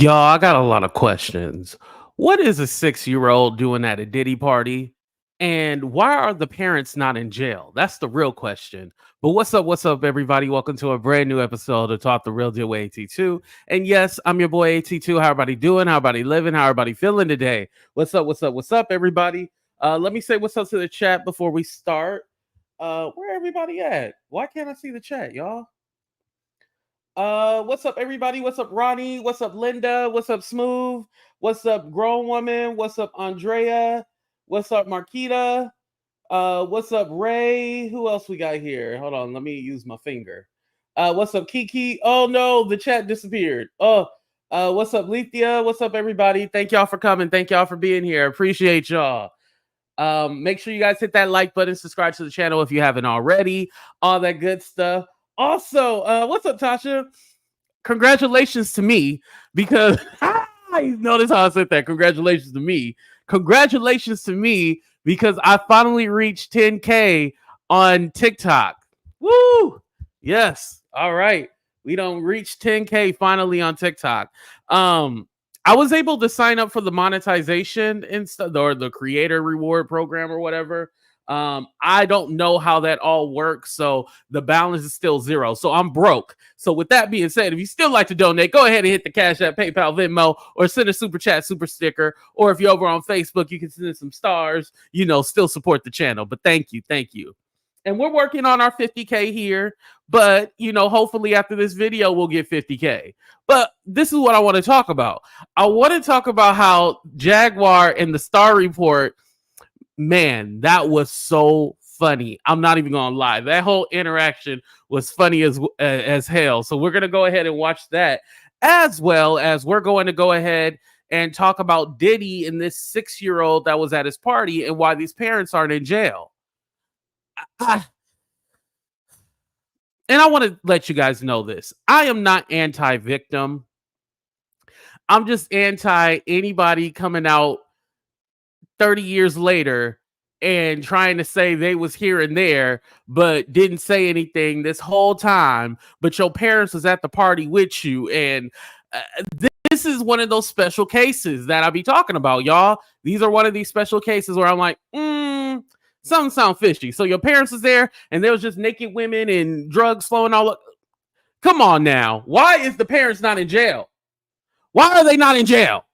Y'all, I got a lot of questions. What is a 6-year-old doing at a Diddy party? And why are the parents not in jail? That's the real question. But what's up, everybody? Welcome to a brand new episode of Talk the Real Deal with AT2. And yes, I'm your boy AT2. How everybody doing? How everybody living? How everybody feeling today? What's up, everybody? Let me say what's up to the chat before we start. Where everybody at? Why can't I see the chat, y'all? What's up, everybody? What's up, Ronnie? What's up, Linda? What's up, Smooth? What's up, Grown Woman? What's up, Andrea? What's up, Marquita? What's up, Ray? Who else we got here? Hold on, let me use my finger. What's up, Kiki? Oh no, the chat disappeared. What's up, Lethea? What's up, everybody? Thank y'all for coming. Thank y'all for being here. Appreciate y'all. Make sure you guys hit that like button, subscribe to the channel if you haven't already, all that good stuff. Also, what's up, Tasha? Congratulations to me because you notice how I said that. Congratulations to me. Congratulations to me because I finally reached 10K on TikTok. Woo! Yes. All right. We don't reach 10K finally on TikTok. I was able to sign up for the monetization instead or the creator reward program or whatever. I don't know how that all works, so the balance is still zero. So I'm broke. So with that being said, if you still like to donate, go ahead and hit the Cash App, PayPal, Venmo, or send a super chat, super sticker. Or if you're over on Facebook, you can send some stars. Still support the channel. But thank you. And we're working on our 50K here, but hopefully after this video we'll get 50K. But this is what I want to talk about. I want to talk about how Jaguar and the Star Report. Man, that was so funny. I'm not even gonna lie. That whole interaction was funny as hell. So we're gonna go ahead and watch that, as well as we're going to go ahead and talk about Diddy and this 6-year-old that was at his party and why these parents aren't in jail. And I want to let you guys know this. I am not anti-victim. I'm just anti anybody coming out 30 years later and trying to say they was here and there but didn't say anything this whole time, but your parents was at the party with you. And this is one of those special cases that I be talking about, y'all. These are one of these special cases where I'm like, something sound fishy. So your parents was there and there was just naked women and drugs flowing all up. Come on now. Why is the parents not in jail? Why are they not in jail?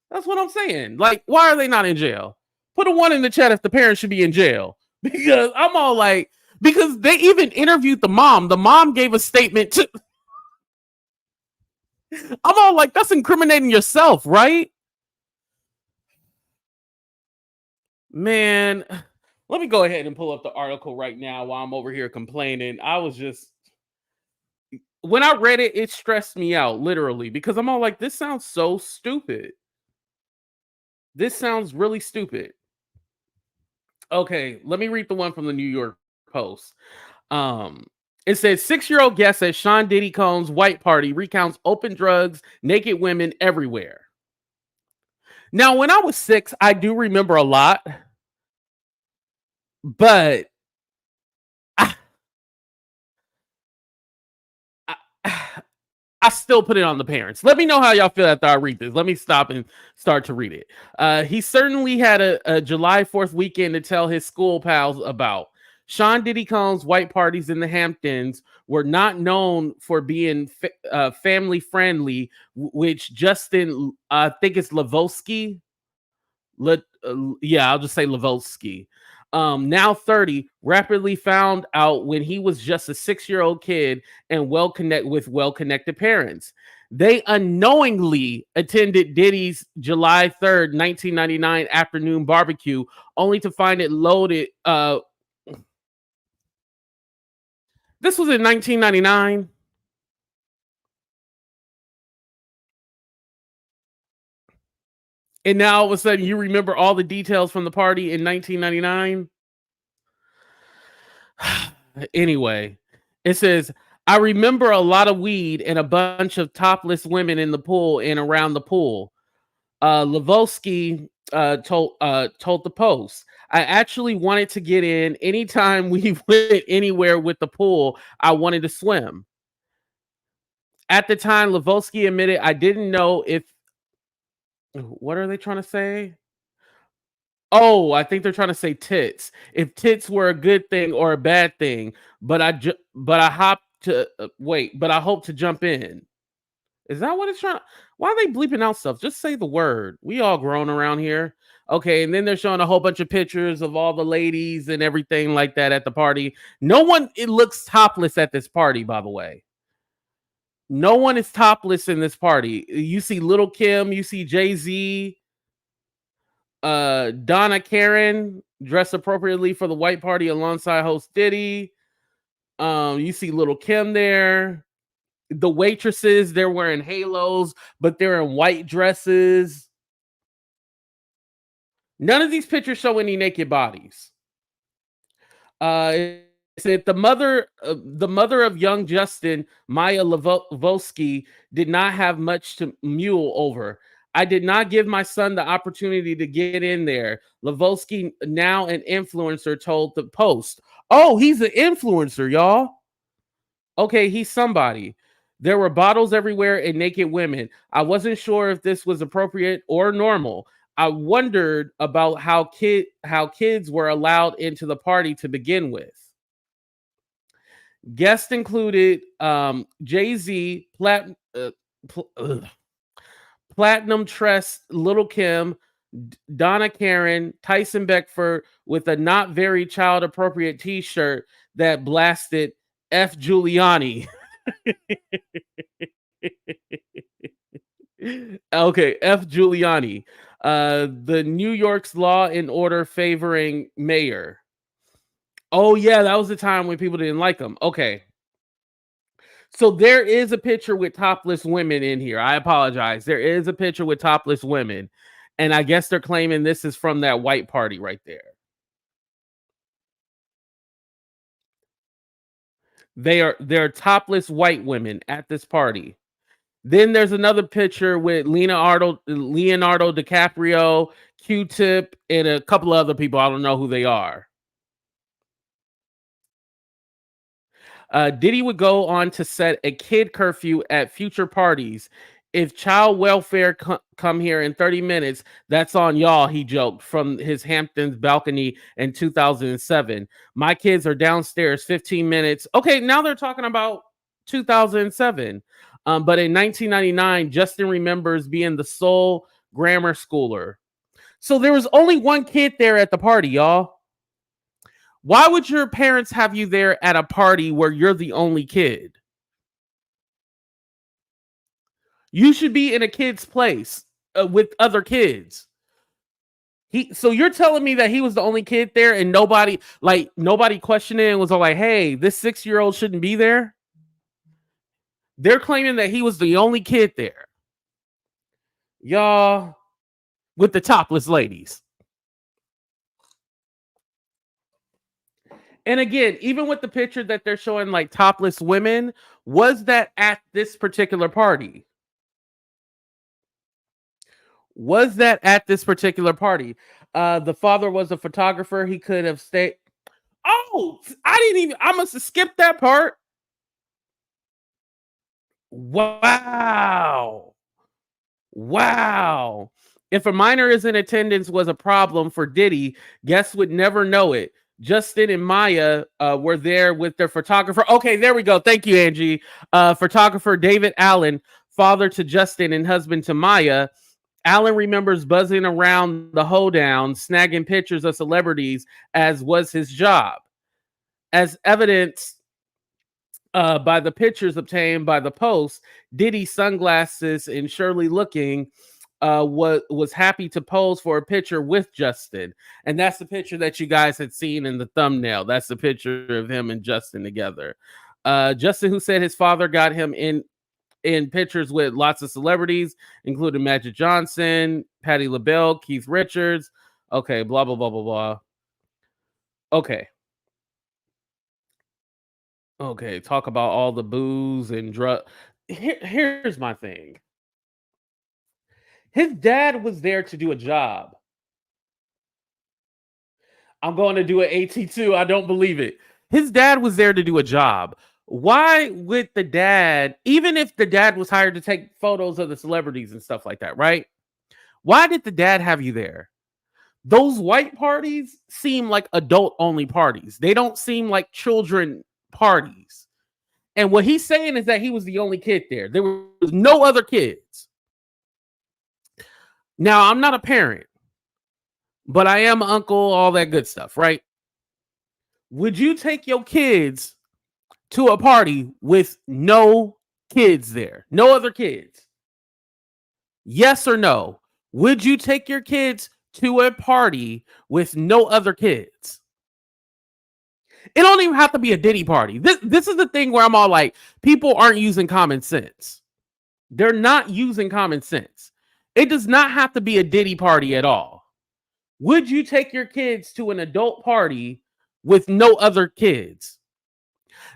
That's what I'm saying. Like, why are they not in jail? Put a 1 in the chat if the parents should be in jail. Because I'm all like, because they even interviewed the mom. The mom gave a statement to. I'm all like, that's incriminating yourself, right? Man, let me go ahead and pull up the article right now while I'm over here complaining. When I read it, it stressed me out, literally, because I'm all like, this sounds so stupid. This sounds really stupid. Okay, let me read the one from the New York Post. It says 6-year-old guest at Sean Diddy Combs' white party recounts open drugs, naked women everywhere. Now, when I was 6, I do remember a lot, but I still put it on the parents. Let me know how y'all feel after I read this. Let me stop and start to read it. He certainly had a July 4th weekend to tell his school pals about. Sean Diddy Combs' white parties in the Hamptons were not known for being family friendly, which Justin, I think it's Lavoski. I'll just say Lavoski. Now 30, rapidly found out when he was just a 6-year-old kid and well-connected parents. They unknowingly attended Diddy's July 3rd, 1999 afternoon barbecue, only to find it loaded. This was in 1999. And now all of a sudden you remember all the details from the party in 1999. Anyway, it says, I remember a lot of weed and a bunch of topless women in the pool and around the pool. Lavoski told the Post, I actually wanted to get in. Anytime we went anywhere with the pool, I wanted to swim. At the time, Lavoski admitted, I didn't know if. What are they trying to say? Oh, I think they're trying to say tits. If tits were a good thing or a bad thing, but I hopped to wait, but I hope to jump in. Is that what it's trying? Why are they bleeping out stuff? Just say the word. We all grown around here. Okay, and then they're showing a whole bunch of pictures of all the ladies and everything like that at the party. No one it looks topless at this party, by the way. No one is topless in this party. You see Little Kim, you see Jay-Z, Donna Karen dressed appropriately for the white party alongside host Diddy. You see Little Kim there. The waitresses, they're wearing halos, but they're in white dresses. None of these pictures show any naked bodies. It said the mother of young Justin, Maya Lavoski, did not have much to mule over. I did not give my son the opportunity to get in there. Lavoski, now an influencer, told the Post. Oh, he's an influencer, y'all. Okay, he's somebody. There were bottles everywhere and naked women. I wasn't sure if this was appropriate or normal. I wondered about how kids were allowed into the party to begin with. Guests included Jay-Z, Platinum Tress, Little Kim, Donna Karen, Tyson Beckford with a not very child appropriate t-shirt that blasted F. Giuliani. Okay, F. Giuliani. The New York's law and order favoring mayor. Oh, yeah, that was the time when people didn't like him. Okay. So there is a picture with topless women in here. I apologize. There is a picture with topless women. And I guess they're claiming this is from that white party right there. They're topless white women at this party. Then there's another picture with Leonardo DiCaprio, Q-Tip, and a couple of other people. I don't know who they are. Diddy would go on to set a kid curfew at future parties. If child welfare come here in 30 minutes, that's on y'all, he joked from his Hamptons balcony in 2007. My kids are downstairs 15 minutes. Okay, now they're talking about 2007. But in 1999, Justin remembers being the sole grammar schooler. So there was only one kid there at the party, y'all. Why would your parents have you there at a party where you're the only kid? You should be in a kid's place with other kids. So you're telling me that he was the only kid there and nobody questioned it and was all like, hey, this 6-year-old shouldn't be there? They're claiming that he was the only kid there. Y'all, with the topless ladies. And again, even with the picture that they're showing like topless women, was that at this particular party? Was that at this particular party? The father was a photographer. He could have stayed. Oh, I must have skipped that part. Wow. Wow. If a minor is in attendance was a problem for Diddy, guests would never know it. Justin and Maya were there with their photographer. Okay, there we go. Thank you, Angie. Photographer David Allen, father to Justin and husband to Maya. Allen remembers buzzing around the hoedown, snagging pictures of celebrities, as was his job. As evidenced by the pictures obtained by the Post, Diddy, sunglasses and Shirley looking, was happy to pose for a picture with Justin. And that's the picture that you guys had seen in the thumbnail. That's the picture of him and Justin together. Justin, who said his father got him in pictures with lots of celebrities, including Magic Johnson, Patti LaBelle, Keith Richards. Okay, blah, blah, blah, blah, blah. Okay. Okay, talk about all the booze and drug. Here's my thing. His dad was there to do a job. I'm going to do an AT2. I don't believe it. His dad was there to do a job. Why would the dad, even if the dad was hired to take photos of the celebrities and stuff like that, right? Why did the dad have you there? Those white parties seem like adult only parties. They don't seem like children parties. And what he's saying is that he was the only kid there. There was no other kids. Now, I'm not a parent, but I am uncle, all that good stuff, right? Would you take your kids to a party with no kids there? No other kids? Yes or no? Would you take your kids to a party with no other kids? It don't even have to be a Diddy party. This is the thing where I'm all like, people aren't using common sense. They're not using common sense. It does not have to be a Diddy party at all. Would you take your kids to an adult party with no other kids?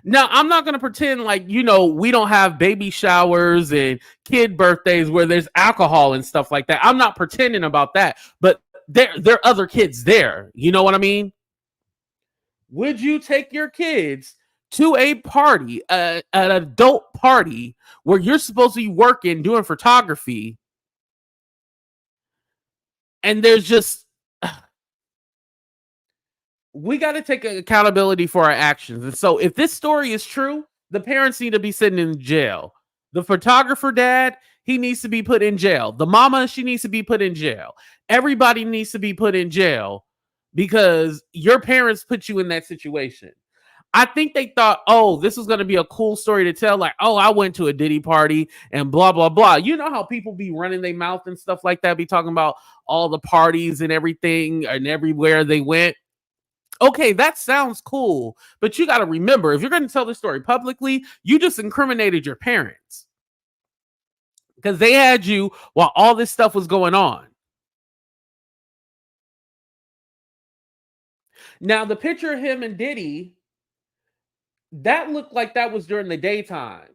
Now, I'm not going to pretend like, we don't have baby showers and kid birthdays where there's alcohol and stuff like that. I'm not pretending about that, but there are other kids there. You know what I mean? Would you take your kids to a party, an adult party, where you're supposed to be working, doing photography, and there's just... we got to take accountability for our actions. And so if this story is true, the parents need to be sitting in jail. The photographer dad, he needs to be put in jail. The mama, she needs to be put in jail. Everybody needs to be put in jail because your parents put you in that situation. I think they thought, oh, this was going to be a cool story to tell. Like, oh, I went to a Diddy party and blah, blah, blah. You know how people be running their mouth and stuff like that, be talking about all the parties and everything and everywhere they went. Okay, that sounds cool, but you got to remember, if you're going to tell this story publicly, you just incriminated your parents because they had you while all this stuff was going on. Now, the picture of him and Diddy, that looked like that was during the daytime,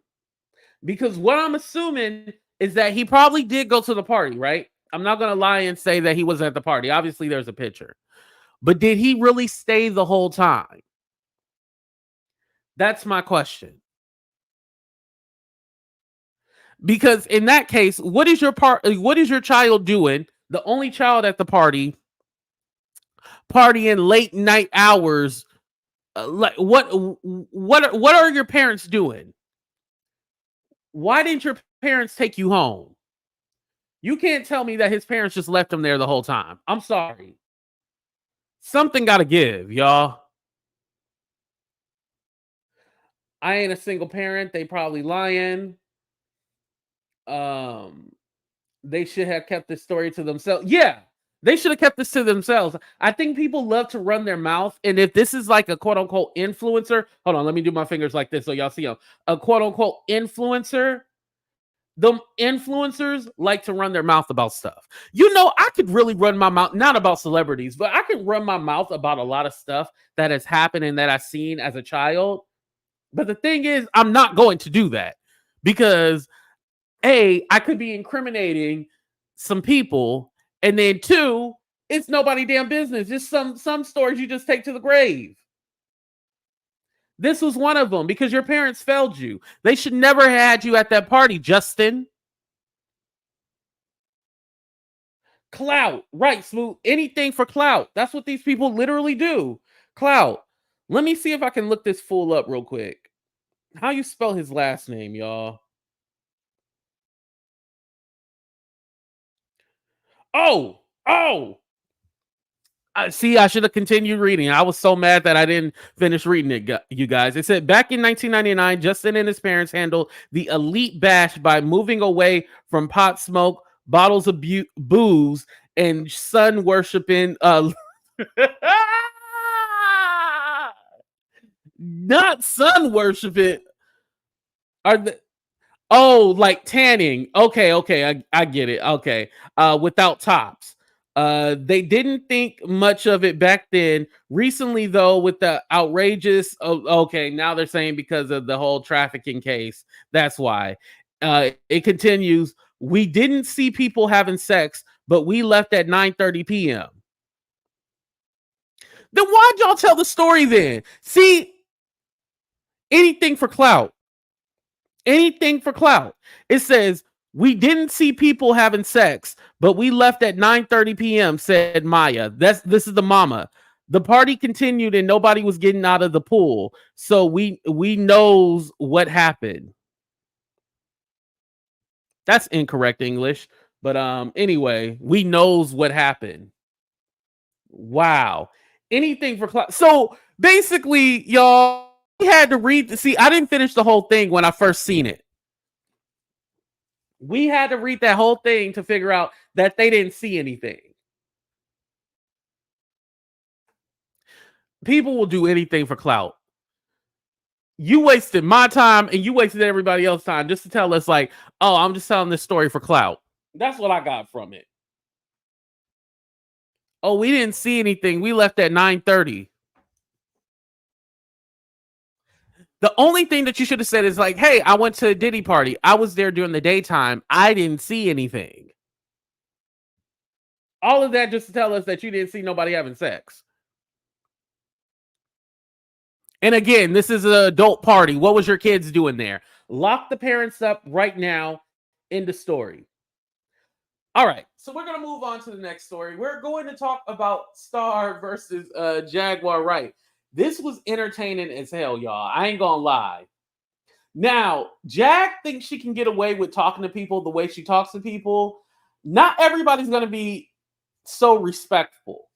because what I'm assuming is that he probably did go to the party, right? I'm not going to lie and say that he wasn't at the party. Obviously, there's a picture. But did he really stay the whole time? That's my question. Because in that case, what is your child doing? The only child at the party, partying late night hours. Like what are your parents doing? Why didn't your parents take you home? You can't tell me that his parents just left him there the whole time. I'm sorry. Something got to give, y'all. I ain't a single parent. They probably lying. They should have kept this story to themselves. Yeah, they should have kept this to themselves. I think people love to run their mouth. And if this is like a quote unquote influencer, hold on, let me do my fingers like this so y'all see them. A quote unquote influencer. The influencers like to run their mouth about stuff. I could really run my mouth, not about celebrities, but I could run my mouth about a lot of stuff that has happened and that I've seen as a child. But the thing is, I'm not going to do that because A, I could be incriminating some people, and then two, it's nobody damn business. Just some stories you just take to the grave. This was one of them because your parents failed you. They should never have had you at that party, Justin. Clout, right, Smooth? Anything for clout. That's what these people literally do. Clout. Let me see if I can look this fool up real quick. How you spell his last name, y'all? Oh. See, I should have continued reading. I was so mad that I didn't finish reading it, you guys. It said, back in 1999, Justin and his parents handled the elite bash by moving away from pot smoke, bottles of booze, and sun worshiping. Not sun worshiping. Are the... Oh, like tanning. Okay, I get it. Okay. Without tops. They didn't think much of it back then. Recently, though, with the outrageous, okay, now they're saying because of the whole trafficking case. That's why. It continues. We didn't see people having sex, but we left at 9:30 p.m. Then why'd y'all tell the story then? See, Anything for clout. Anything for clout. It says, we didn't see people having sex, but we left at 9:30 p.m., said Maya. This is the mama. The party continued and nobody was getting out of the pool. So we knows what happened. That's incorrect English. But anyway, we knows what happened. Wow. Anything for clout. So basically, y'all, we had to read. See, I didn't finish the whole thing when I first seen it. We had to read that whole thing to figure out that they didn't see anything. People will do anything for clout. You wasted my time and you wasted everybody else's time just to tell us, like, oh, I'm just telling this story for clout. That's what I got from it. Oh, we didn't see anything. We left at 9:30. The only thing that you should have said is like, hey, I went to a Diddy party. I was there during the daytime. I didn't see anything. All of that just to tell us that you didn't see nobody having sex. And again, this is an adult party. What was your kids doing there? Lock the parents up right now. End of story. All right, so we're going to move on to the next story. We're going to talk about Star versus Jaguar Wright. This was entertaining as hell, y'all. I ain't going to lie. Now, Jag thinks she can get away with talking to people the way she talks to people. Not everybody's going to be so respectful.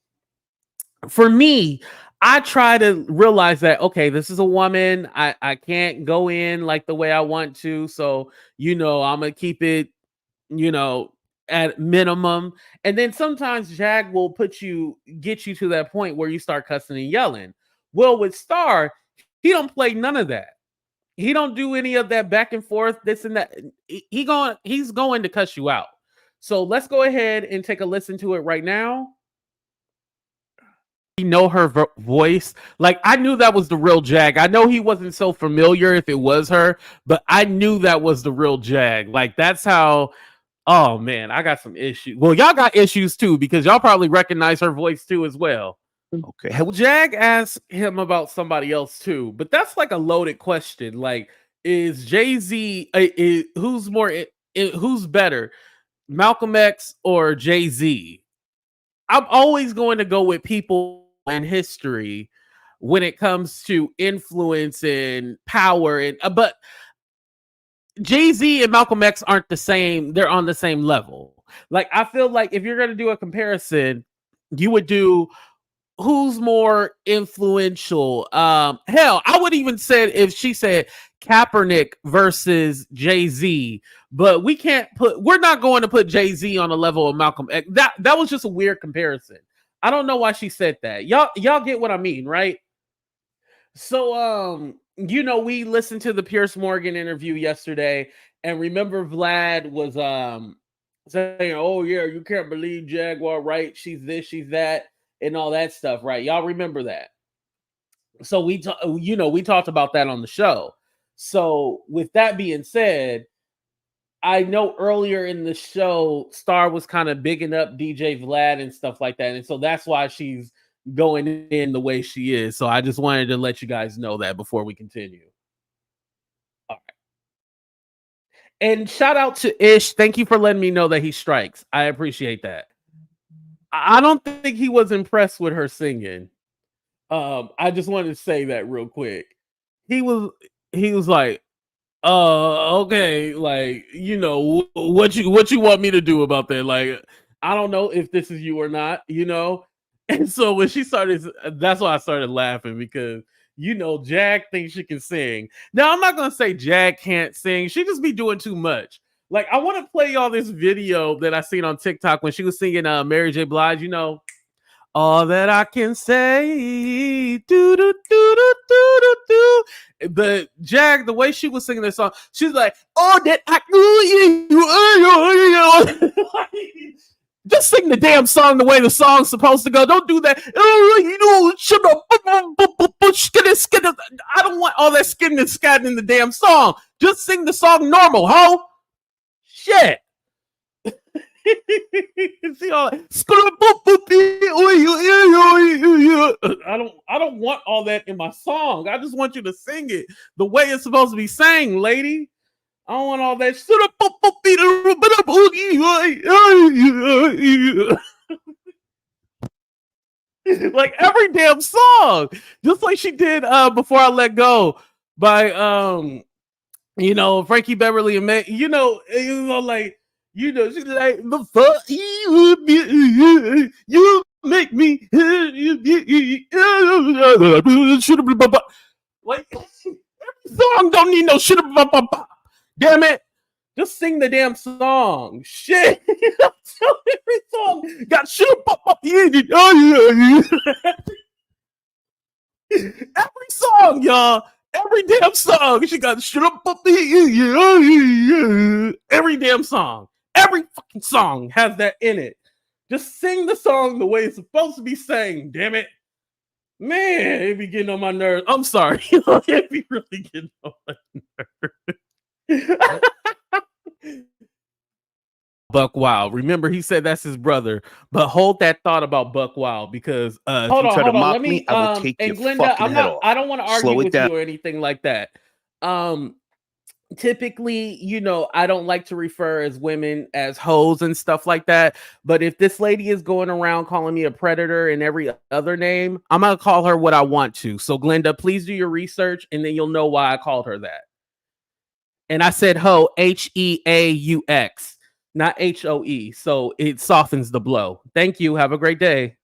For me, I try to realize that, okay, this is a woman. I can't go in like the way I want to. So, I'm going to keep it, at minimum. And then sometimes Jag will get you to that point where you start cussing and yelling. Well, with Star, he don't play none of that. He don't do any of that back and forth, this and that. He's going to cuss you out. So let's go ahead and take a listen to it right now. You know her voice. Like, I knew that was the real Jag. I know he wasn't so familiar if it was her, but I knew that was the real Jag. Like, that's how. Oh man, I got some issues. Well, y'all got issues too because y'all probably recognize her voice too as well. Okay. Well, Jag asked him about somebody else too, but that's like a loaded question. Like, is Jay-Z who's better, Malcolm X or Jay-Z? I'm always going to go with people in history when it comes to influence and power, but Jay-Z and Malcolm X aren't the same. They're on the same level. Like, I feel like if you're going to do a comparison, you would do who's more influential. Hell, I would even say if she said Kaepernick versus Jay-Z, but we're not going to put Jay-Z on the level of Malcolm X. That was just a weird comparison. I don't know why she said that. Y'all get what I mean, right? So, we listened to the Piers Morgan interview yesterday, and remember Vlad was saying, oh yeah, you can't believe Jaguar Wright, she's this, she's that, and all that stuff, right? Y'all remember that. So we talked about that on the show. So with that being said, I know earlier in the show, Star was kind of bigging up DJ Vlad and stuff like that. And so that's why she's going in the way she is. So I just wanted to let you guys know that before we continue. All right. And shout out to Ish. Thank you for letting me know that he strikes. I appreciate that. I don't think he was impressed with her singing. I just wanted to say that real quick. He was like, okay, like, what you want me to do about that? Like, I don't know if this is you or not, And so when she started, that's why I started laughing because Jag thinks she can sing. Now I'm not gonna say Jag can't sing. She just be doing too much. Like, I want to play y'all this video that I seen on TikTok when she was singing Mary J. Blige, all that I can say, do do do do do do. But Jag, the way she was singing this song, she's like, all that I just sing the damn song the way the song's supposed to go. Don't do that. Shut up. I don't want all that skin and scatting in the damn song. Just sing the song normal, ho. Shit. See all that. I don't want all that in my song. I just want you to sing it the way it's supposed to be sang, lady. I don't want all that. Like every damn song, just like she did Before I Let Go by Frankie Beverly and May, like she's like the fuck you make me like every song don't need no shit. Damn it. Just sing the damn song. Shit. Every song got shit. Every song, y'all. Every damn song. She got shit up. Every damn song. Every fucking song has that in it. Just sing the song the way it's supposed to be sang. Damn it. Man, it be getting on my nerves. I'm sorry. It be really getting on my nerves. Buck Wild. Remember, he said that's his brother. But hold that thought about Buck Wild because hold on. Let me I will take and your Glenda, fucking head off. I don't want to argue with you or anything like that. Typically, I don't like to refer as women as hoes and stuff like that. But if this lady is going around calling me a predator and every other name, I'm gonna call her what I want to. So Glenda, please do your research and then you'll know why I called her that. And I said hoe, Heaux, not HOE. So it softens the blow. Thank you. Have a great day.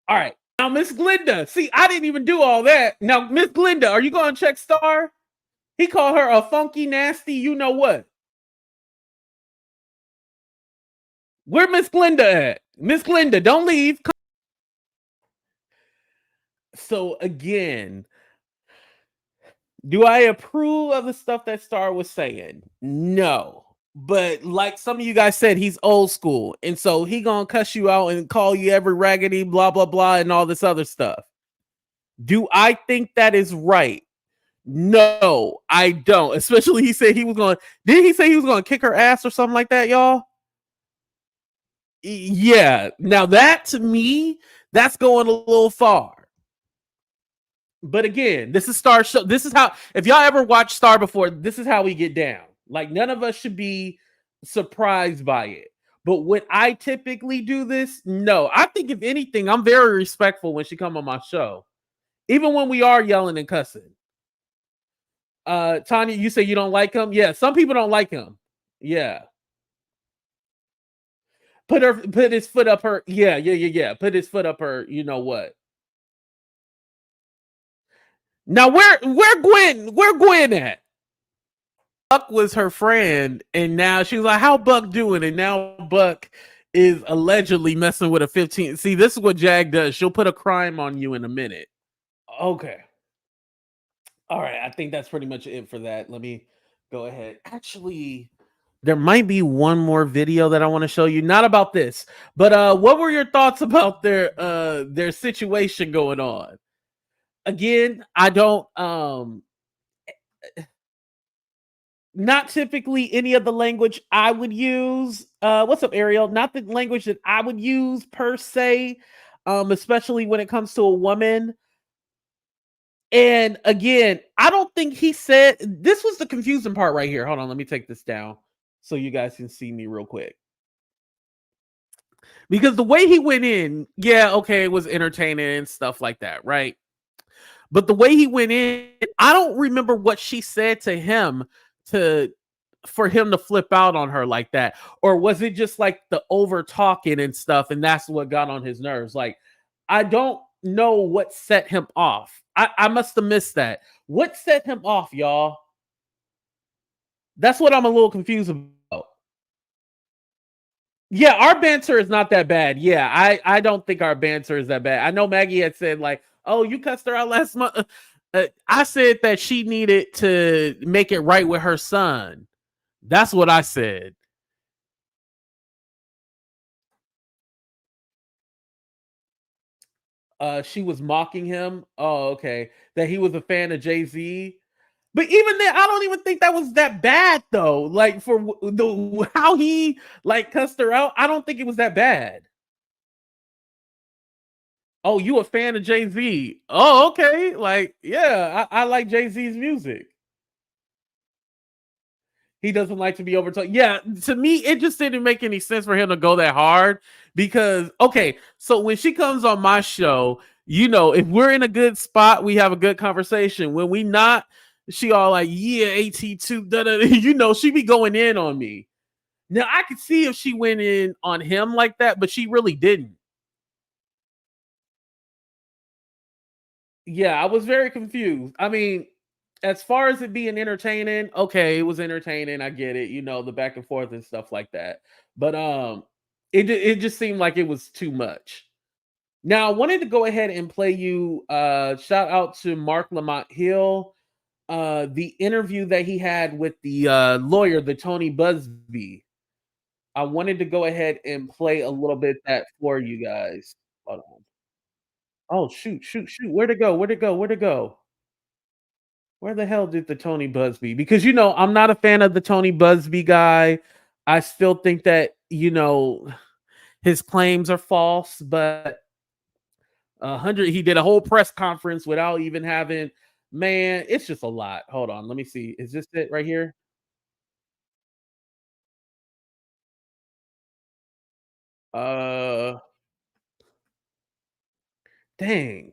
All right. Now, Miss Glenda. See, I didn't even do all that. Now, Miss Glenda, are you going to check Star? He called her a funky, nasty, you know what? Where Miss Glenda at? Miss Glenda, don't leave. So again, do I approve of the stuff that Star was saying? No. But like some of you guys said, he's old school. And so he gonna cuss you out and call you every raggedy, blah, blah, blah, and all this other stuff. Do I think that is right? No, I don't. Especially he said he was going, did he say he was going to kick her ass or something like that, y'all? Yeah. Now that to me, that's going a little far. But again, this is Star show. This is how, if y'all ever watched Star before, this is how we get down. Like none of us should be surprised by it. But when I typically do this, no. I think if anything, I'm very respectful when she come on my show. Even when we are yelling and cussing. Tanya, you say you don't like him? Yeah, some people don't like him. Yeah. Put his foot up her. Yeah. Put his foot up her, you know what? Now where Gwen at? Buck was her friend, and now she's like, how Buck doing? And now Buck is allegedly messing with a 15. See, this is what Jag does. She'll put a crime on you in a minute. Okay. All right. I think that's pretty much it for that. Let me go ahead. Actually, there might be one more video that I want to show you. Not about this, but what were your thoughts about their situation going on? Again, I don't not typically any of the language I would use. What's up, Ariel? Not the language that I would use per se, especially when it comes to a woman. And again, I don't think he said this was the confusing part right here. Hold on, let me take this down so you guys can see me real quick. Because the way he went in, yeah, okay, it was entertaining and stuff like that, right? But the way he went in, I don't remember what she said to him for him to flip out on her like that. Or was it just like the over talking and stuff, and that's what got on his nerves? Like, I don't know what set him off. I must have missed that. What set him off, y'all? That's what I'm a little confused about. Yeah, our banter is not that bad. Yeah, I don't think our banter is that bad. I know Maggie had said like, "Oh, you cussed her out last month." I said that she needed to make it right with her son. That's what I said. She was mocking him. Oh, okay. That he was a fan of Jay-Z. But even then, I don't even think that was that bad though. Like for the how he like cussed her out, I don't think it was that bad. Oh, you a fan of Jay-Z? Oh, okay. Like, yeah, I like Jay-Z's music. He doesn't like to be overtold. Yeah, to me, it just didn't make any sense for him to go that hard because, okay, so when she comes on my show, you know, if we're in a good spot, we have a good conversation. When we not, she all like, yeah, AT2, da, da, you know, she be going in on me. Now, I could see if she went in on him like that, but she really didn't. Yeah, I was very confused. I mean, as far as it being entertaining, okay, it was entertaining. I get it, you know, the back and forth and stuff like that. But it just seemed like it was too much. Now, I wanted to go ahead and play you shout out to Mark Lamont Hill, the interview that he had with the lawyer, the Tony Busby. I wanted to go ahead and play a little bit that for you guys. Hold on. Oh, shoot, shoot, shoot. Where'd it go? Where'd it go? Where'd it go? Where the hell did the Tony Busby? Because you know, I'm not a fan of the Tony Busby guy. I still think that, you know, his claims are false, but 100 he did a whole press conference without even having man, it's just a lot. Hold on, let me see. Is this it right here? Uh dang.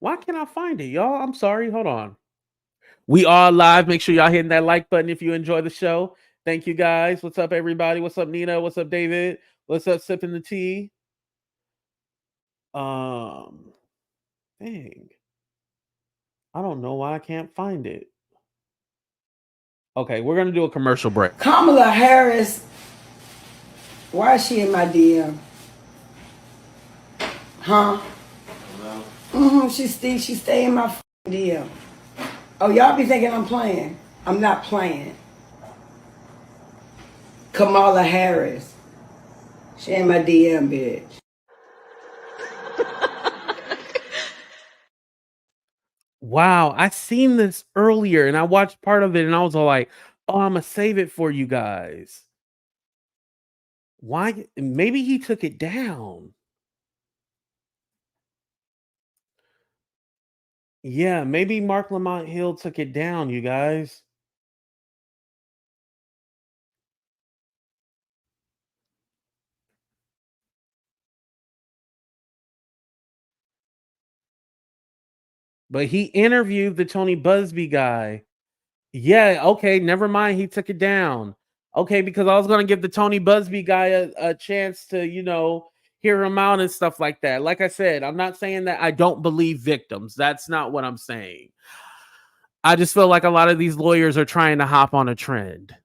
Why can't I find it, y'all? I'm sorry. Hold on. We are live. Make sure y'all hitting that like button if you enjoy the show. Thank you guys. What's up, everybody? What's up, Nina? What's up, David? What's up, sipping the tea? Um, dang. I don't know why I can't find it. Okay, we're gonna do a commercial break. Kamala Harris, why is she in my DM? Huh? She stay in my DM. Oh, y'all be thinking I'm playing. I'm not playing. Kamala Harris. She in my DM, bitch. Wow, I seen this earlier and I watched part of it and I was all like, oh, I'm gonna save it for you guys. Why? Maybe he took it down. Yeah, maybe Mark Lamont Hill took it down, you guys. But he interviewed the Tony Busby guy. Yeah, okay, never mind. He took it down. Okay, because I was gonna give the Tony Busby guy a chance to, you know, hear him out and stuff like that. Like I said, I'm not saying that I don't believe victims. That's not what I'm saying. I just feel like a lot of these lawyers are trying to hop on a trend.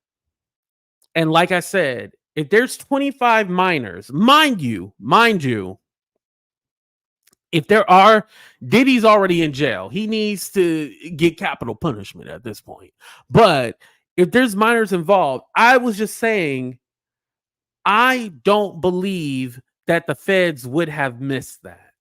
And like I said, if there's 25 minors, mind you, if there are, Diddy's already in jail. He needs to get capital punishment at this point. But if there's minors involved, I was just saying, I don't believe that the feds would have missed that.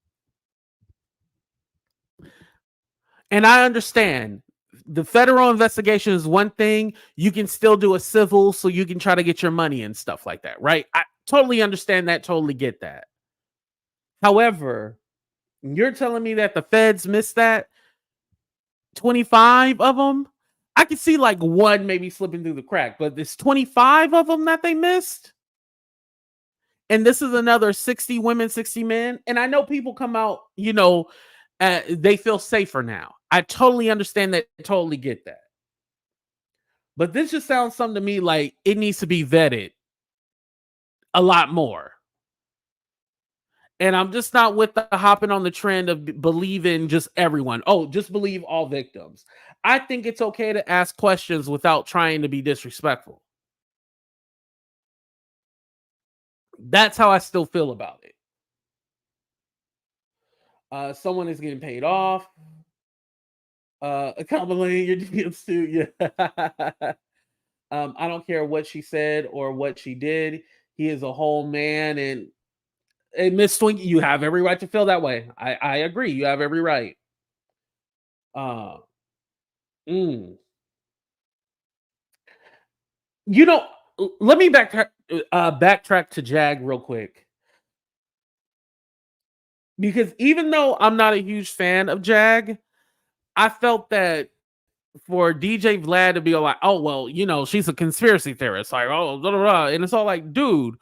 And I understand the federal investigation is one thing. You can still do a civil so you can try to get your money and stuff like that, right? I totally understand that, totally get that. However, you're telling me that the feds missed that? 25 of them? I could see like one maybe slipping through the crack, but there's 25 of them that they missed. And this is another 60 women, 60 men. And I know people come out, you know, they feel safer now. I totally understand that, totally get that. But this just sounds something to me like it needs to be vetted a lot more. And I'm just not with the hopping on the trend of believing just everyone. Oh, just believe all victims. I think it's okay to ask questions without trying to be disrespectful. That's how I still feel about it. Someone is getting paid off. Accommodating your DMs too. Yeah. I don't care what she said or what she did. He is a whole man, and Miss Twinkie, you have every right to feel that way. I agree. You have every right. Uh, mm. You know, let me backtrack to Jag real quick. Because even though I'm not a huge fan of Jag, I felt that for DJ Vlad to be like, oh, well, you know, she's a conspiracy theorist. Like, oh, blah, blah, blah. And it's all like, dude,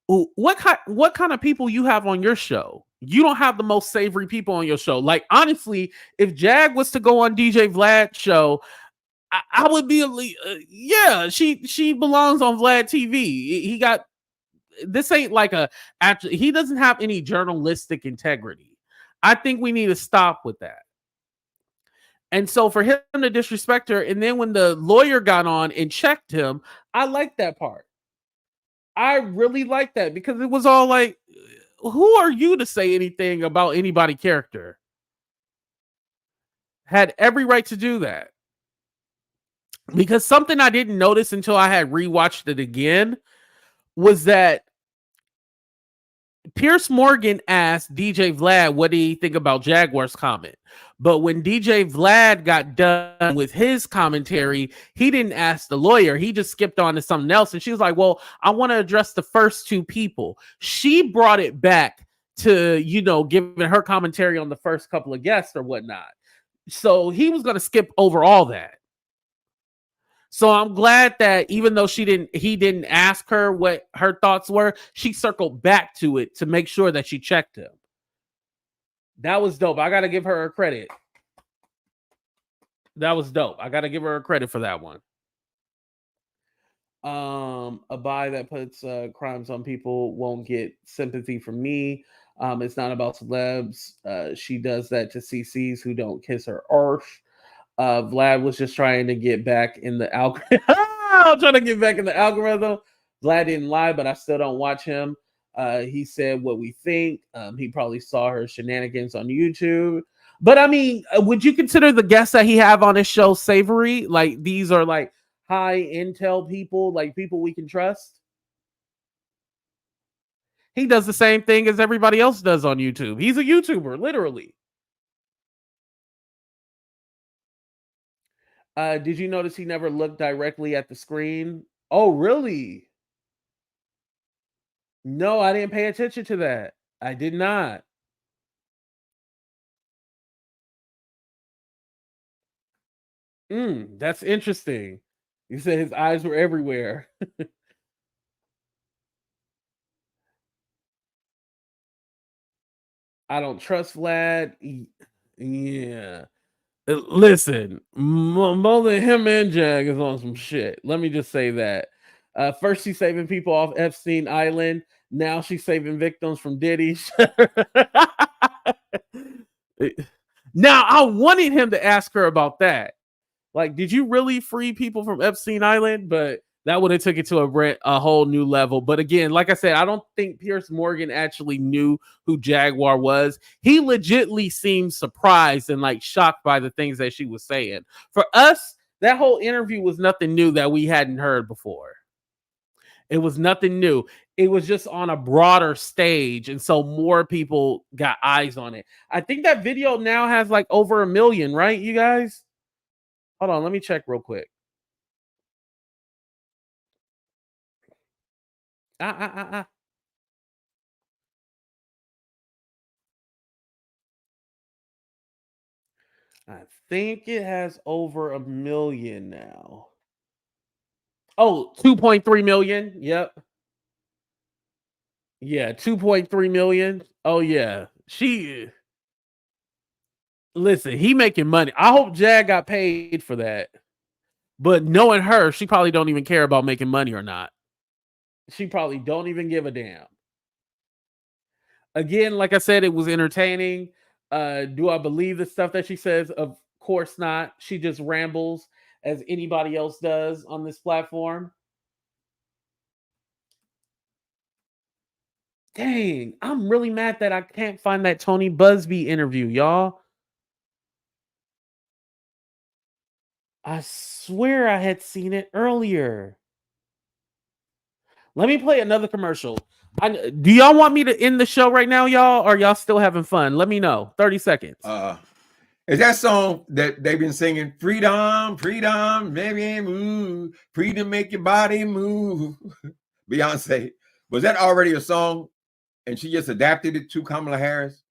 what kind of people you have on your show? You don't have the most savory people on your show. Like, honestly, if Jag was to go on DJ Vlad's show, I would be yeah, she belongs on Vlad TV. He got this ain't like he doesn't have any journalistic integrity. I think we need to stop with that. And so for him to disrespect her, and then when the lawyer got on and checked him, I like that part. I really like that because it was all like, who are you to say anything about anybody's character? Had every right to do that. Because something I didn't notice until I had rewatched it again was that Pierce Morgan asked DJ Vlad what did he think about Jaguar's comment. But when DJ Vlad got done with his commentary, he didn't ask the lawyer. He just skipped on to something else. And she was like, well, I want to address the first two people. She brought it back to, you know, giving her commentary on the first couple of guests or whatnot. So he was going to skip over all that. So I'm glad that even though he didn't ask her what her thoughts were, she circled back to it to make sure that she checked him. That was dope. I got to give her a credit. That was dope. I got to give her a credit for that one. A buy that puts crimes on people won't get sympathy from me. It's not about celebs. She does that to CCs who don't kiss her arse. Vlad was just trying to get back in the algorithm. I'm trying to get back in the algorithm. Vlad didn't lie, but I still don't watch him. He said what we think. He probably saw her shenanigans on YouTube. But I mean, would you consider the guests that he have on his show savory? Like these are like high intel people, like people we can trust? He does the same thing as everybody else does on YouTube. He's a YouTuber, literally. Did you notice he never looked directly at the screen? Oh, really? No, I didn't pay attention to that. I did not. That's interesting. You said his eyes were everywhere. I don't trust Vlad. Yeah. Listen, both him and Jag is on some shit. Let me just say that. First, she's saving people off Epstein Island. Now she's saving victims from Diddy. Now, I wanted him to ask her about that. Like, did you really free people from Epstein Island? But that would have took it to a whole new level. But again, like I said, I don't think Pierce Morgan actually knew who Jaguar was. He legitimately seemed surprised and like shocked by the things that she was saying. For us, that whole interview was nothing new that we hadn't heard before. It was nothing new. It was just on a broader stage. And so more people got eyes on it. I think that video now has like over 1 million, right, you guys? Hold on, let me check real quick. I think it has over 1 million now. Oh, 2.3 million. Yep. Yeah, 2.3 million. Oh, yeah. Listen, he making money. I hope Jag got paid for that. But knowing her, she probably don't even care about making money or not. She probably don't even give a damn. Again, like I said, it was entertaining. Do I believe the stuff that she says? Of course not. She just rambles as anybody else does on this platform. Dang, I'm really mad that I can't find that Tony Busby interview, y'all. I swear I had seen it earlier. Let me play another commercial. Do y'all want me to end the show right now, y'all? Or y'all still having fun? Let me know. 30 seconds. Is that song that they've been singing? Freedom, freedom, maybe move, freedom, make your body move. Beyonce, was that already a song, and she just adapted it to Kamala Harris?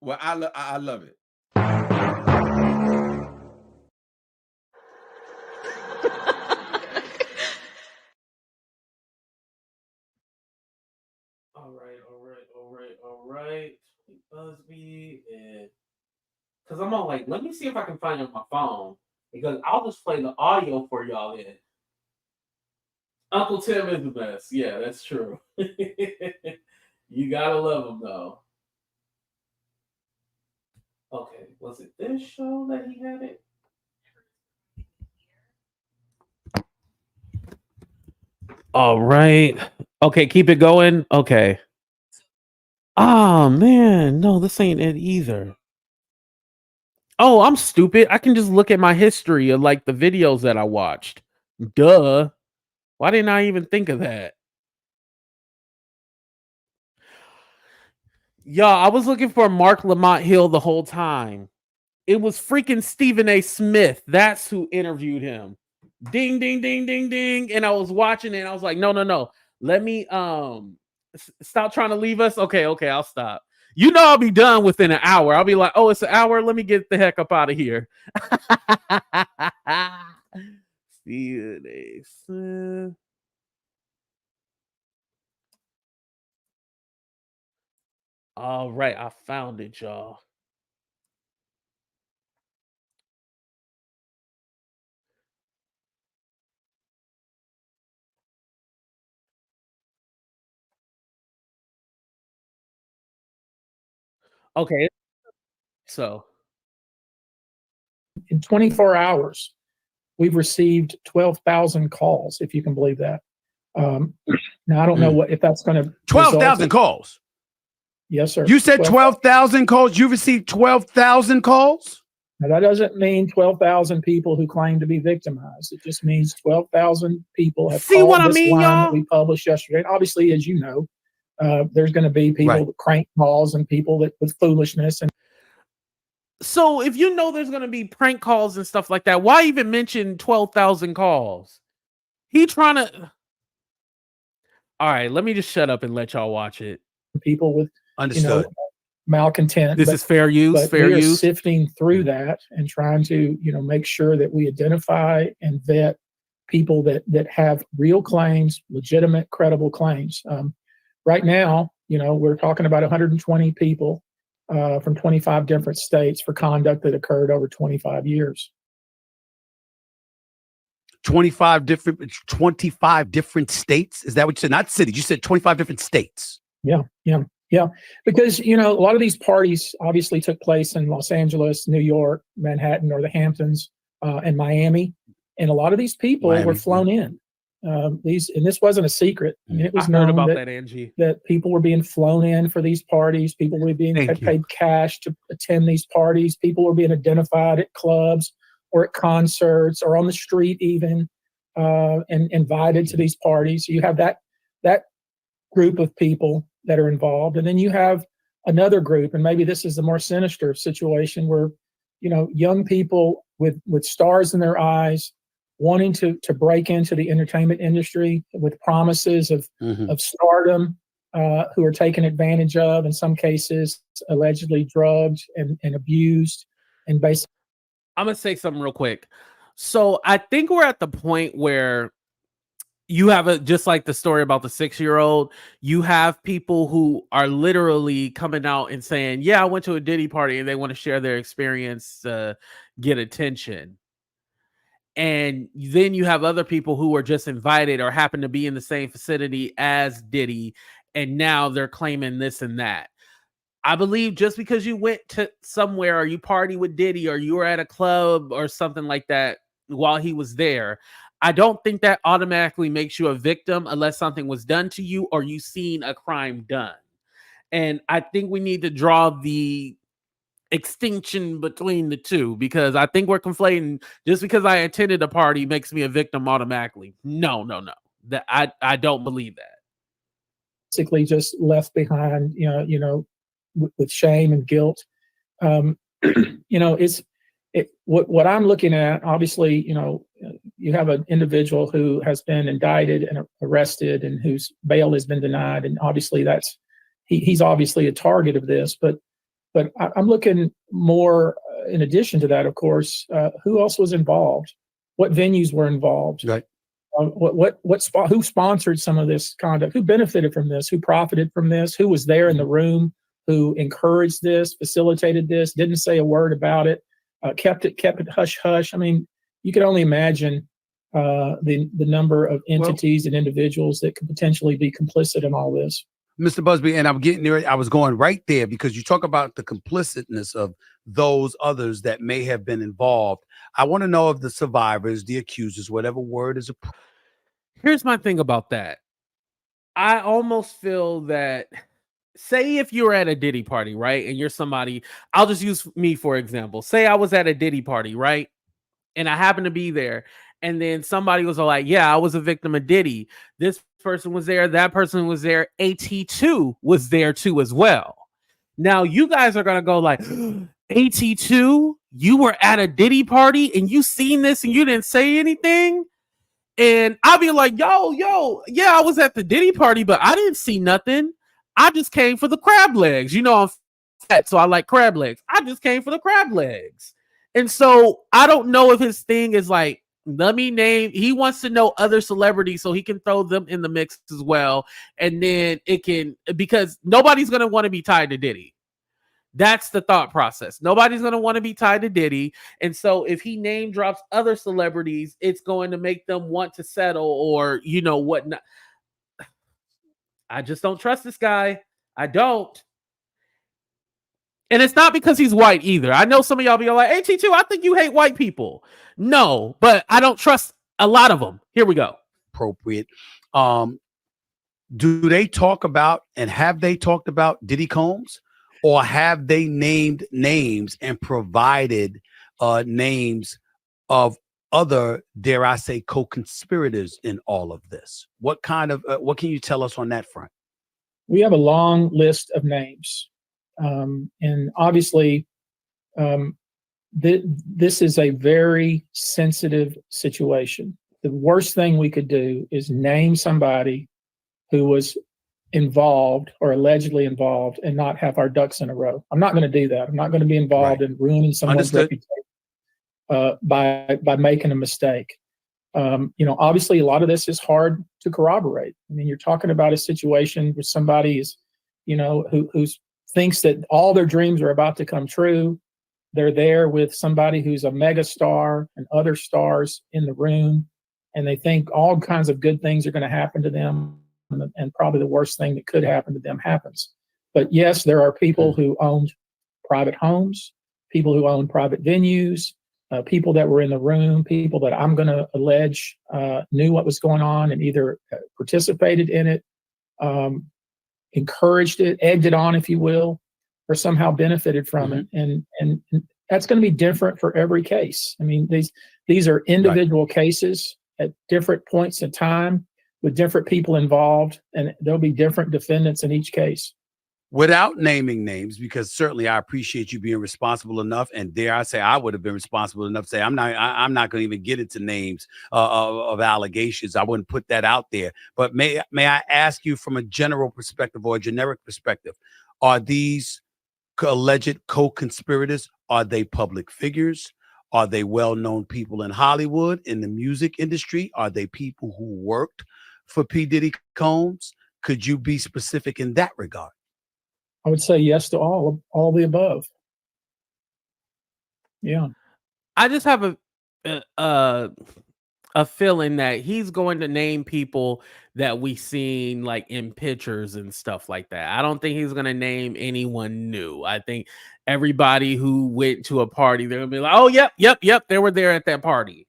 Well, I love it. All right. Busby, and because I'm all like, let me see if I can find it on my phone, because I'll just play the audio for y'all then. Uncle Tim is the best. Yeah, that's true. You gotta love him though. Okay, was it this show that he had it? All right. Okay, keep it going. Okay. Oh man, no, this ain't it either. Oh, I'm stupid. I can just look at my history of like the videos that I watched. Duh. Why didn't I even think of that? Y'all, I was looking for Mark Lamont Hill the whole time. It was freaking Stephen A. Smith. That's who interviewed him. Ding, ding, ding, ding, ding. And I was watching it and I was like, no. Let me stop trying to leave us. Okay, I'll stop. You know I'll be done within an hour. I'll be like, oh, it's an hour. Let me get the heck up out of here. Stephen A. Smith. All right, I found it, y'all. Okay, so in 24 hours, we've received 12,000 calls, if you can believe that. Now, I don't know if that's going to 12,000 calls. Yes, sir. You said 12,000 calls. You received 12,000 calls. Now, that doesn't mean 12,000 people who claim to be victimized. It just means 12,000 people have called what I this mean, line y'all? that we published yesterday. And obviously, as you know, there's going to be people that crank calls and people that with foolishness. And so if you know there's going to be prank calls and stuff like that, why even mention 12,000 calls? He trying to... All right, let me just shut up and let y'all watch it. People with Understood. Malcontent. This is fair use. Fair use. Sifting through that and trying to make sure that we identify and vet people that have real claims, legitimate, credible claims. Right now, we're talking about 120 people from 25 different states for conduct that occurred over 25 years. 25 different states. Is that what you said? Not cities. You said 25 different states. Yeah. Because, a lot of these parties obviously took place in Los Angeles, New York, Manhattan, or the Hamptons, and Miami. And a lot of these people were flown in. And this wasn't a secret. I mean, it was known about that, Angie. That people were being flown in for these parties. People were being paid cash to attend these parties. People were being identified at clubs or at concerts or on the street even, and invited to these parties. So you have that group of people that are involved. And then you have another group, and maybe this is the more sinister situation where, young people with stars in their eyes wanting to break into the entertainment industry with promises of stardom, who are taken advantage of, in some cases, allegedly drugged and abused. And basically, I'm going to say something real quick. So I think we're at the point where you have just like the story about the 6-year-old, you have people who are literally coming out and saying, yeah, I went to a Diddy party, and they want to share their experience to get attention. And then you have other people who are just invited or happen to be in the same vicinity as Diddy, and now they're claiming this and that. I believe just because you went to somewhere or you party with Diddy or you were at a club or something like that while he was there, I don't think that automatically makes you a victim unless something was done to you or you've seen a crime done. And I think we need to draw the extinction between the two, because I think we're conflating just because I attended a party makes me a victim automatically. No. That I don't believe that. Basically just left behind, with shame and guilt. What I'm looking at, obviously, you have an individual who has been indicted and arrested and whose bail has been denied. And obviously he's obviously a target of this, but I'm looking more in addition to that, of course, who else was involved? What venues were involved? Right. Who sponsored some of this conduct? Who benefited from this? Who profited from this? Who was there in the room? Who encouraged this, facilitated this, didn't say a word about it, kept it hush hush. I mean, you could only imagine the number of entities and individuals that could potentially be complicit in all this. Mr. Busby, and I'm getting there. I was going right there because you talk about the complicitness of those others that may have been involved. I want to know of the survivors, the accusers, whatever word is approved. Here's my thing about that. I almost feel that, say if you're at a Diddy party, right? And you're somebody, I'll just use me for example. Say I was at a Diddy party, right? And I happen to be there. And then somebody was like, yeah, I was a victim of Diddy. This person was there. That person was there. AT2 was there too as well. Now you guys are going to go like, AT2, you were at a Diddy party and you seen this and you didn't say anything? And I'll be like, yo, yeah, I was at the Diddy party, but I didn't see nothing. I just came for the crab legs. I'm fat, so I like crab legs. I just came for the crab legs. And so I don't know if his thing is like, let me name, he wants to know other celebrities so he can throw them in the mix as well. And then it can, because nobody's going to want to be tied to Diddy. That's the thought process. Nobody's going to want to be tied to Diddy. And so if he name drops other celebrities, it's going to make them want to settle or, whatnot. I just don't trust this guy. I don't. And it's not because he's white either. I know some of y'all be like, AT2, I think you hate white people. No, but I don't trust a lot of them. Here we go. Appropriate. Do they talk about and have they talked about Diddy Combs? Or have they named names and provided names of other, dare I say, co-conspirators in all of this? What kind of, what can you tell us on that front? We have a long list of names. And obviously, this is a very sensitive situation. The worst thing we could do is name somebody who was involved or allegedly involved and not have our ducks in a row. I'm not going to do that. I'm not going to be involved in ruining someone's reputation by making a mistake. Obviously a lot of this is hard to corroborate. I mean, you're talking about a situation where somebody is, who thinks that all their dreams are about to come true. They're there with somebody who's a mega star and other stars in the room, and they think all kinds of good things are going to happen to them. And probably the worst thing that could happen to them happens. But yes, there are people who owned private homes, people who owned private venues, people that were in the room, people that I'm going to allege knew what was going on and either participated in it, encouraged it, egged it on, if you will, or somehow benefited from it. And that's going to be different for every case. I mean, these are individual cases at different points in time, with different people involved, and there'll be different defendants in each case. Without naming names, because certainly I appreciate you being responsible enough, and dare I say I would have been responsible enough to say I'm not going to even get into names of allegations. I wouldn't put that out there. But may I ask you from a general perspective or a generic perspective, are these alleged co-conspirators, are they public figures? Are they well-known people in Hollywood, in the music industry? Are they people who worked for P. Diddy Combs? Could you be specific in that regard? I would say yes to all the above. Yeah. I just have a feeling that he's going to name people that we seen like in pictures and stuff like that. I don't think he's going to name anyone new. I think everybody who went to a party, they're going to be like, oh, yep, they were there at that party.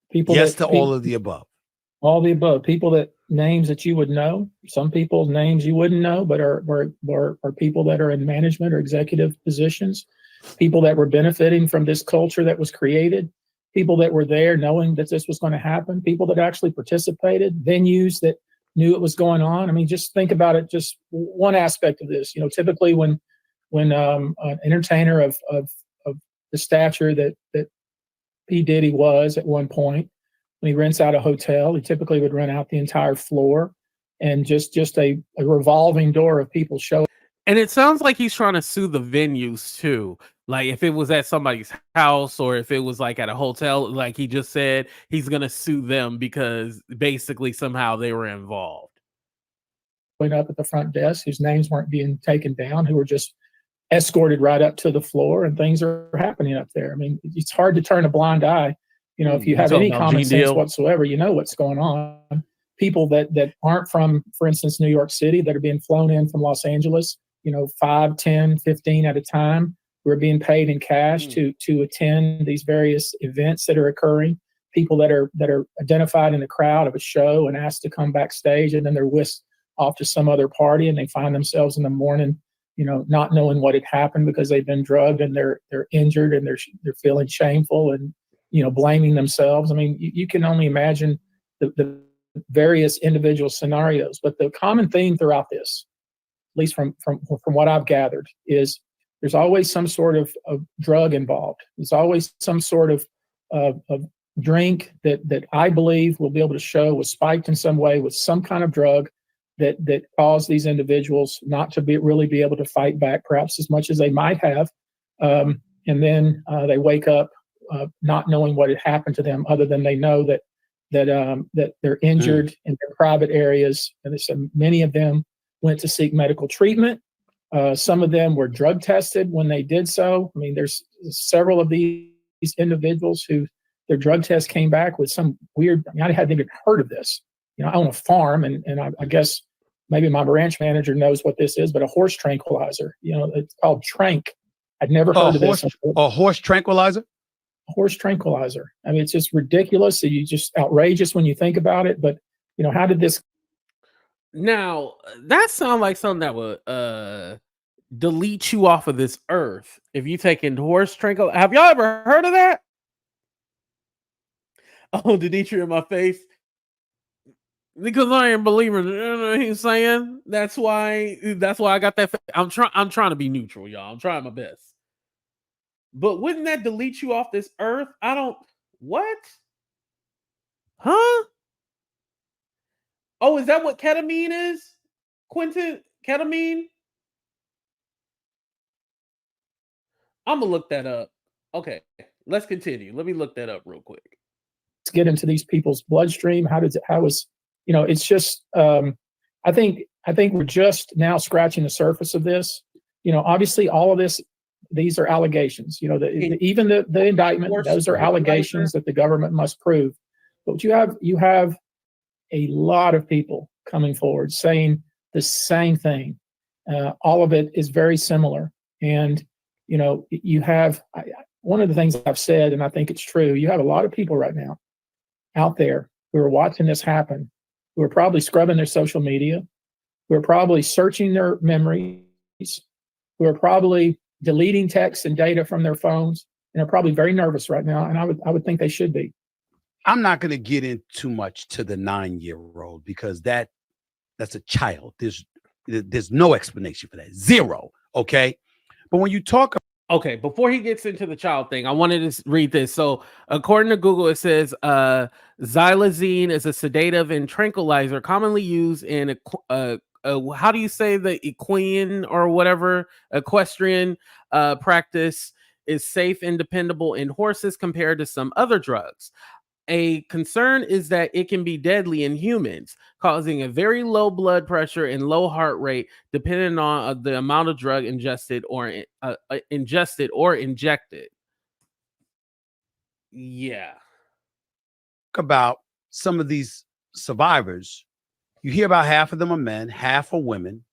People yes to all of the above. All the above. People that names that you would know. Some people's names you wouldn't know, but are people that are in management or executive positions. People that were benefiting from this culture that was created. People that were there knowing that this was going to happen. People that actually participated. Venues that knew it was going on. I mean, just think about it. Just one aspect of this. Typically when when an entertainer of the stature that P. Diddy was at one point, when he rents out a hotel, he typically would rent out the entire floor, and just a revolving door of people showing. And it sounds like he's trying to sue the venues too. Like if it was at somebody's house or if it was like at a hotel, like he just said, he's going to sue them because basically somehow they were involved. Up at the front desk whose names weren't being taken down, who were just escorted right up to the floor, and things are happening up there. I mean, it's hard to turn a blind eye. You know, if you have any common sense whatsoever, you know what's going on. People that aren't from, for instance, New York City, that are being flown in from Los Angeles, 5, 10, 15 at a time, who are being paid in cash to attend these various events that are occurring. People that are identified in the crowd of a show and asked to come backstage, and then they're whisked off to some other party, and they find themselves in the morning, not knowing what had happened because they've been drugged and they're injured and they're feeling shameful and, blaming themselves. I mean, you can only imagine the various individual scenarios, but the common theme throughout this, at least from what I've gathered, is there's always some sort of drug involved. There's always some sort of drink that I believe will be able to show was spiked in some way with some kind of drug that caused these individuals not to really be able to fight back perhaps as much as they might have. And then they wake up not knowing what had happened to them, other than they know that they're injured in their private areas. And many of them went to seek medical treatment. Some of them were drug tested when they did so. I mean, there's several of these individuals who their drug test came back with some weird, I hadn't even heard of this. I own a farm, and I guess maybe my ranch manager knows what this is, but a horse tranquilizer. It's called Trank. I'd never heard of this. A horse tranquilizer? A horse tranquilizer. I mean, it's just ridiculous. You just outrageous when you think about it. But how did this? Now that sounds like something that would delete you off of this earth if you take in horse tranquilizer. Have y'all ever heard of that? Oh, Demetri in my face. Because I ain't believing, what he's saying. That's why I got that. I'm trying to be neutral, y'all. I'm trying my best. But wouldn't that delete you off this earth? What? Huh? Oh, is that what ketamine is? Quentin, ketamine? I'm gonna look that up. Okay, let's continue. Let me look that up real quick. Let's get into these people's bloodstream. It's just, I think we're just now scratching the surface of this. Obviously all of this, these are allegations, even the indictment, those are allegations that the government must prove. But you have a lot of people coming forward saying the same thing. All of it is very similar. And, you have, one of the things I've said, and I think it's true, you have a lot of people right now out there who are watching this happen, who are probably scrubbing their social media, who are probably searching their memories, who are probably deleting texts and data from their phones, and are probably very nervous right now. And I would think they should be. I'm not going to get in too much to the 9-year-old because that's a child. There's no explanation for that. Zero. Okay. But when you talk. Okay, before he gets into the child thing, I wanted to read this. So, according to Google, it says xylazine is a sedative and tranquilizer commonly used in how do you say the equine or whatever equestrian practice, is safe and dependable in horses compared to some other drugs. A concern is that it can be deadly in humans, causing a very low blood pressure and low heart rate, depending on the amount of drug ingested or injected. Yeah. About some of these survivors, you hear about half of them are men, half are women.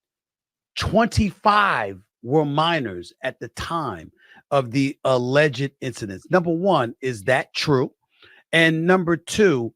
25 were minors at the time of the alleged incidents. Number one, is that true? And number two,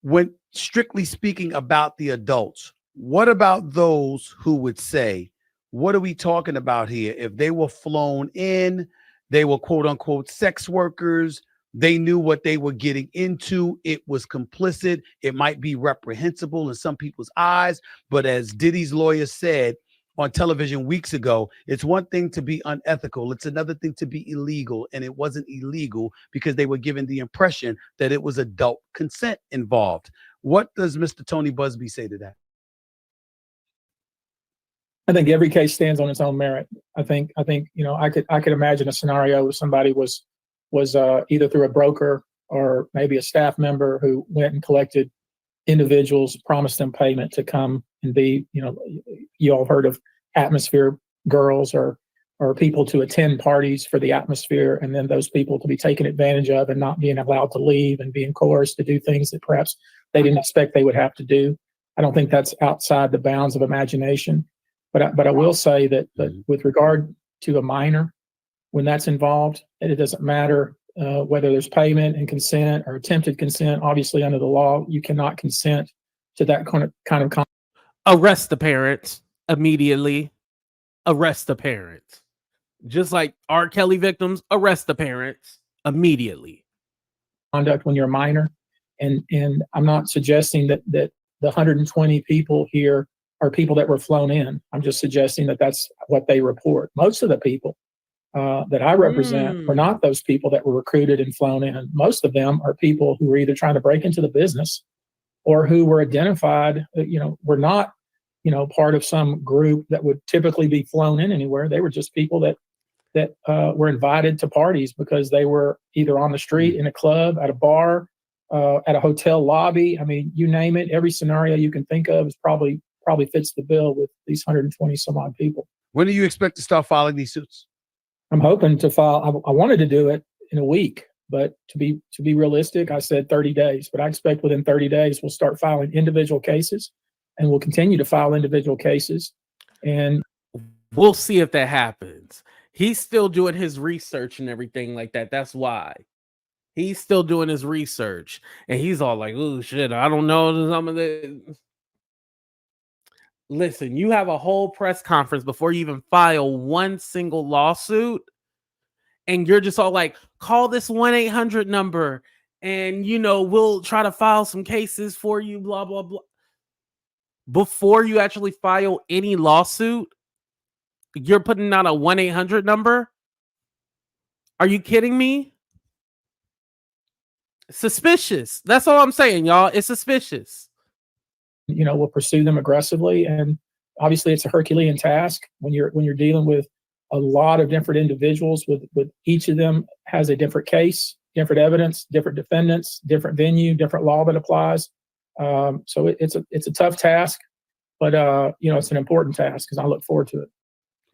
when strictly speaking about the adults, what about those who would say, what are we talking about here? If they were flown in, they were quote unquote sex workers, they knew what they were getting into, it was complicit, it might be reprehensible in some people's eyes, but as Diddy's lawyer said, on television weeks ago. It's one thing to be unethical. It's another thing to be illegal. And it wasn't illegal because they were given the impression that it was adult consent involved. What does Mr. Tony Busby say to that? I think every case stands on its own merit. I think, you know, I could imagine a scenario where somebody was either through a broker or maybe a staff member who went and collected individuals, promised them payment to come and be, you know, you all heard of atmosphere girls or people to attend parties for the atmosphere, and then those people to be taken advantage of and not being allowed to leave and being coerced to do things that perhaps they didn't expect they would have to do. I don't think that's outside the bounds of imagination. But I will say that with regard to a minor, when that's involved, it doesn't matter whether there's payment and consent or attempted consent. Obviously, under the law, you cannot consent to that kind of. Arrest the parents immediately. Arrest the parents. Just like R. Kelly victims, arrest the parents immediately. Conduct when you're a minor, and I'm not suggesting that the 120 people here are people that were flown in. I'm just suggesting that that's what they report. Most of the people that I represent were not those people that were recruited and flown in. Most of them are people who were either trying to break into the business or who were identified, were not, part of some group that would typically be flown in anywhere. They were just people that were invited to parties because they were either on the street, in a club, at a bar, at a hotel lobby. I mean, you name it. Every scenario you can think of is probably fits the bill with these 120 some odd people. When do you expect to start filing these suits? I'm hoping to file. I wanted to do it in a week, but to be realistic, I said 30 days. But I expect within 30 days we'll start filing individual cases, and we'll continue to file individual cases. And we'll see if that happens. He's still doing his research and everything like that. That's why. He's still doing his research, and he's all like, "Oh shit, I don't know some of the." Listen, you have a whole press conference before you even file one single lawsuit, and you're just all like, call this 1-800 number, and we'll try to file some cases for you, blah blah blah. Before you actually file any lawsuit, you're putting out a 1-800 number? Are you kidding me? Suspicious. That's all I'm saying, y'all. It's suspicious. We'll pursue them aggressively, and obviously it's a Herculean task when you're dealing with a lot of different individuals. With each of them has a different case, different evidence, different defendants, different venue, different law that applies. So it's a tough task, but it's an important task because I look forward to it.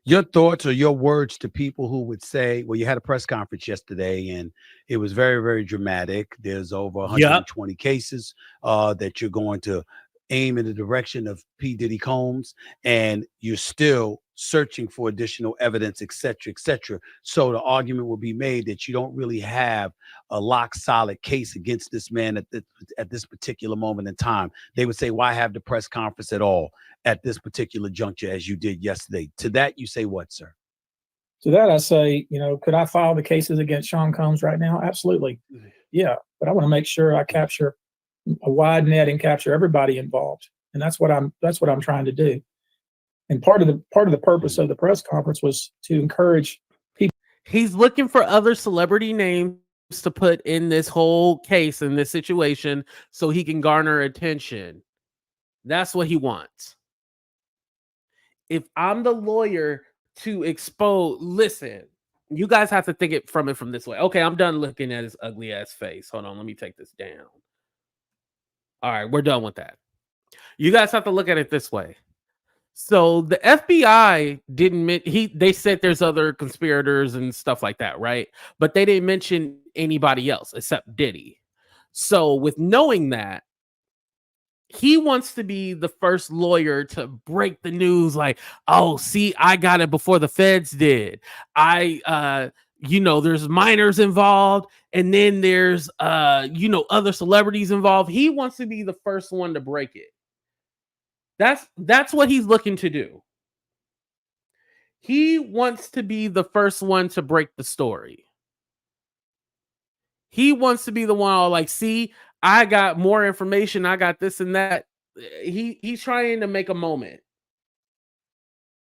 Your thoughts or your words to people who would say, well, you had a press conference yesterday and it was very, very dramatic. There's over 120 cases that you're going to aim in the direction of P. Diddy Combs, and you're still searching for additional evidence, et cetera, et cetera. So the argument will be made that you don't really have a lock solid case against this man at this particular moment in time. They would say, why have the press conference at all at this particular juncture as you did yesterday? To that, you say what, sir? To that, I say, could I file the cases against Sean Combs right now? Absolutely. Yeah. But I want to make sure I capture a wide net and capture everybody involved. And that's what I'm trying to do. And part of the purpose of the press conference was to encourage people. He's looking for other celebrity names to put in this whole case, in this situation, so he can garner attention. That's what he wants. If I'm the lawyer to expose, listen, you guys have to think it from this way. Okay, I'm done looking at his ugly ass face. Hold on, let me take this down. All right, we're done with that. You guys have to look at it this way. So the FBI they said there's other conspirators and stuff like that, right? But they didn't mention anybody else except Diddy. So with knowing that, he wants to be the first lawyer to break the news like, oh, see, I got it before the feds did. There's minors involved, and then there's other celebrities involved. He wants to be the first one to break it. That's what he's looking to do. He wants to be the first one to break the story. He wants to be the one all like, see, I got more information. I got this and that. He's trying to make a moment.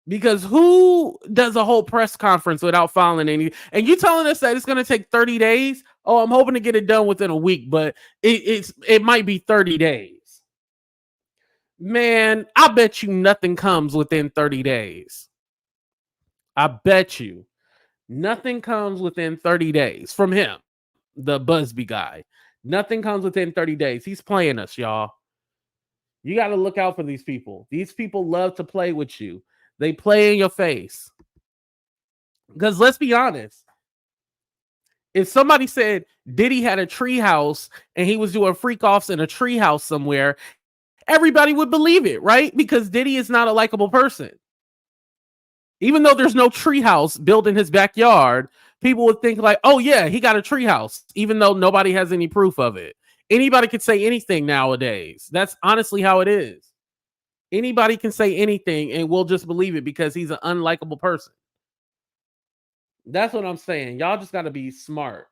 Because who does a whole press conference without filing any? And you telling us that it's going to take 30 days? Oh, I'm hoping to get it done within a week, but it might be 30 days. Man, I bet you nothing comes within 30 days. I bet you nothing comes within 30 days from him, the Busby guy. Nothing comes within 30 days. He's playing us, y'all. You got to look out for these people. These people love to play with you. They play in your face. Because let's be honest. If somebody said Diddy had a treehouse and he was doing freak offs in a treehouse somewhere, everybody would believe it, right? Because Diddy is not a likable person. Even though there's no treehouse built in his backyard, people would think like, oh yeah, he got a treehouse, even though nobody has any proof of it. Anybody could say anything nowadays. That's honestly how it is. Anybody can say anything and we'll just believe it because he's an unlikable person. That's what I'm saying. Y'all just got to be smart.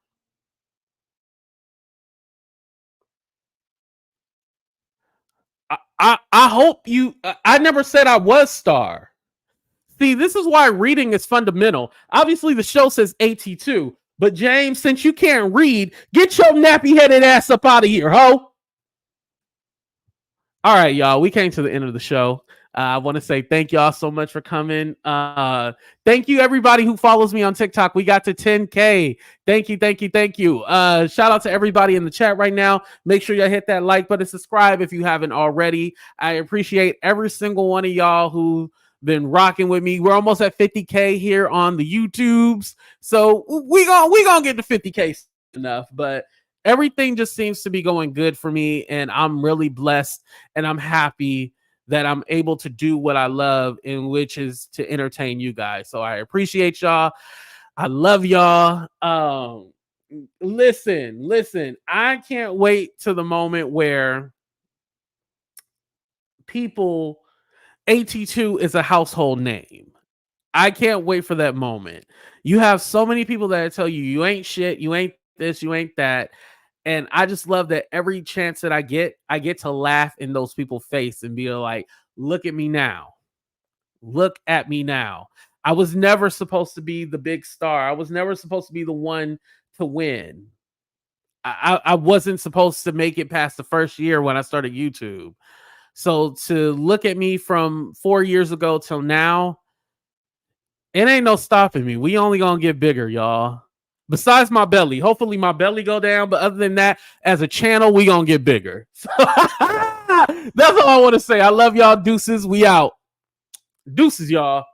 I hope you... I never said I was Star. See, this is why reading is fundamental. Obviously, the show says AT2. But James, since you can't read, get your nappy-headed ass up out of here, ho! All right, y'all. We came to the end of the show. I want to say thank y'all so much for coming. Thank you, everybody who follows me on TikTok. We got to 10K. Thank you, thank you, thank you. Shout out to everybody in the chat right now. Make sure you hit that like button, subscribe if you haven't already. I appreciate every single one of y'all who been rocking with me. We're almost at 50K here on the YouTubes. So we gonna get to 50K enough, but everything just seems to be going good for me. And I'm really blessed and I'm happy that I'm able to do what I love, in which is to entertain you guys. So I appreciate y'all. I love y'all. Listen, I can't wait to the moment where people, AT2 is a household name. I can't wait for that moment. You have so many people that tell you, you ain't shit, you ain't this, you ain't that. And I just love that every chance that I get to laugh in those people's face and be like, look at me now. Look at me now. I was never supposed to be the big star. I was never supposed to be the one to win. I wasn't supposed to make it past the first year when I started YouTube. So to look at me from 4 years ago till now, it ain't no stopping me. We only gonna get bigger, y'all. Besides my belly. Hopefully my belly go down. But other than that, as a channel, we gonna get bigger. So that's all I want to say. I love y'all. Deuces. We out. Deuces, y'all.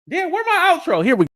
Damn, where my outro? Here we go.